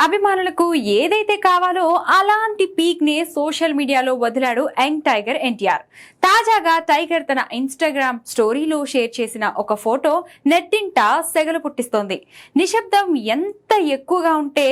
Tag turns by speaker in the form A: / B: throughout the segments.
A: అభిమానులకు ఏదైతే కావాలో అలాంటి పీక్ నే సోషల్ మీడియాలో వదిలాడు యంగ్ టైగర్ ఎన్టీఆర్. తాజాగా టైగర్ తన ఇన్స్టాగ్రామ్ స్టోరీలో షేర్ చేసిన ఒక ఫోటో నెట్టింట సెగలు పుట్టిస్తోంది. నిశ్శబ్దం ఎంత ఎక్కువగా ఉంటే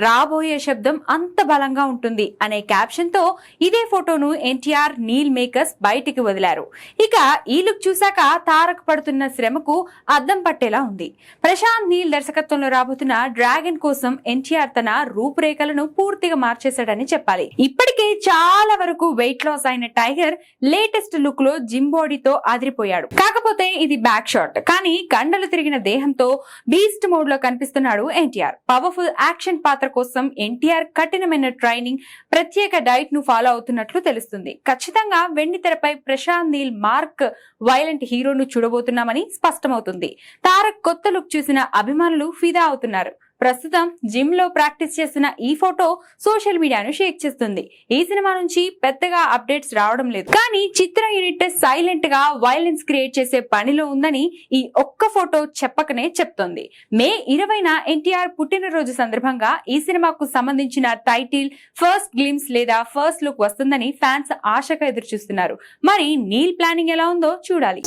A: రాబోయే శబ్దం అంత బలంగా ఉంటుంది అనే క్యాప్షన్ తో ఇదే ఫోటోను ఎన్టీఆర్, నీల్ మేకర్స్ బయటికి వదిలారు. ఇక ఈ లుక్ చూశాక తారక్ పడుతున్న శ్రమకు అద్దం పట్టేలా ఉంది. ప్రశాంత్ నీల్ దర్శకత్వంలో రాబోతున్న డ్రాగన్ కోసం ఎన్టీఆర్ తన రూపురేఖలను పూర్తిగా మార్చేశాడని చెప్పాలి. ఇప్పటికే చాలా వరకు వెయిట్ లాస్ అయిన టైగర్ లేటెస్ట్ లుక్ లో జిమ్ బాడీతో అదిరిపోయాడు. కాకపోతే ఇది బ్యాక్ షాట్, కానీ కండలు తిరిగిన దేహంతో బీస్ట్ మోడ్ లో కనిపిస్తున్నాడు ఎన్టీఆర్. పవర్ఫుల్ యాక్షన్ పాత్ర కోసం ఎన్టీఆర్ కఠినమైన ట్రైనింగ్, ప్రత్యేక డైట్ ను ఫాలో అవుతున్నట్లు తెలుస్తుంది. ఖచ్చితంగా వెండి తెరపై ప్రశాంత్ నీల్ మార్క్ వైలెంట్ హీరోను చూడబోతున్నామని స్పష్టమవుతుంది. తారక్ కొత్త లుక్ చూసిన అభిమానులు ఫిదా అవుతున్నారు. ప్రస్తుతం జిమ్ లో ప్రాక్టీస్ చేస్తున్న ఈ ఫోటో సోషల్ మీడియాను షేక్ చేస్తుంది. ఈ సినిమా నుంచి పెద్దగా అప్డేట్స్ రావడం లేదు, కానీ చిత్ర యూనిట్ సైలెంట్ గా వైలెన్స్ క్రియేట్ చేసే పనిలో ఉందని ఈ ఒక్క ఫోటో చెప్పకనే చెప్తోంది. మే 20న ఎన్టీఆర్ పుట్టినరోజు సందర్భంగా ఈ సినిమాకు సంబంధించిన టైటిల్, ఫస్ట్ గ్లిమ్స్ లేదా ఫస్ట్ లుక్ వస్తుందని ఫ్యాన్స్ ఆశగా ఎదురు చూస్తున్నారు. మరి నీల్ ప్లానింగ్ ఎలా ఉందో చూడాలి.